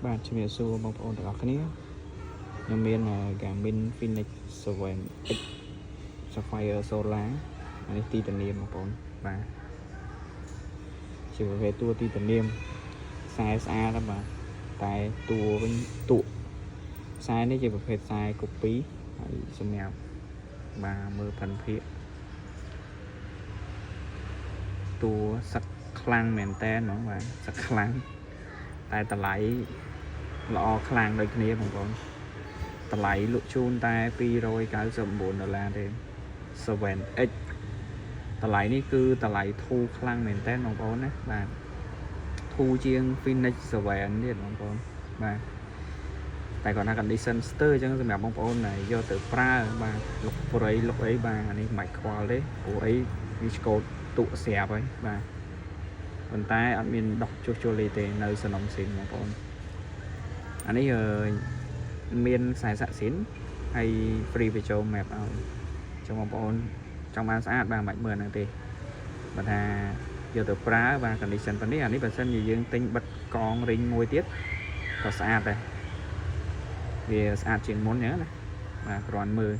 បាទជំរាបសួរបងប្អូនទាំងអស់គ្នាខ្ញុំមាន Garmin Fenix 7X Sapphire Solar នេះទីធានាបងប្អូនបាទជាប្រភេទតួទីធានាខ្សែស្អាតបាទតែតួវិញទូខ្សែនេះជាប្រភេទខ្សែ copy ហើយសម្រាប់បាទមើលផាន់ភាគតួសឹកខ្លាំងមែនតើហ្មងបាទសឹកខ្លាំងតែតម្លៃល្អខ្លាំងដូចគ្នាបងប្អូនតម្លៃលក់ជូនតែ$299ទេ 7X តម្លៃនេះគឺតម្លៃធូរខ្លាំងមែនតើបងប្អូនណាបាទធូរជាង Fenix 7ទៀតបងប្អូនបាទតែគាត់ថា condition ស្ទើរអញ្ចឹងសម្រាប់បងប្អូនដែលយកទៅប្រើបាទលុកប្រៃលុកអីបាទអានេះមិនខ្វល់ទេព្រោះអីវាឆ្កូតទុកស្រាប់ហើយបាទប៉ុន្តែអត់មានដុសជួសជុលទេនៅសំណុំស៊ីនបងប្អូនអានេះមានខ្សែសាក់ស៊ីនហើយ free visual map ឲ្យចឹងបងប្អូនចង់បានស្អាតបាទមិនមើលហ្នឹងទេបើថាយកទៅប្រើបាទ condition ប៉ុណ្នេះអានេះបើសិនជាយើងទិញបិទកងរីងមួយទៀតក៏ស្អាតដែរវាស្អាតជាងមុនអញ្ចឹងណាបាទគ្រាន់មើល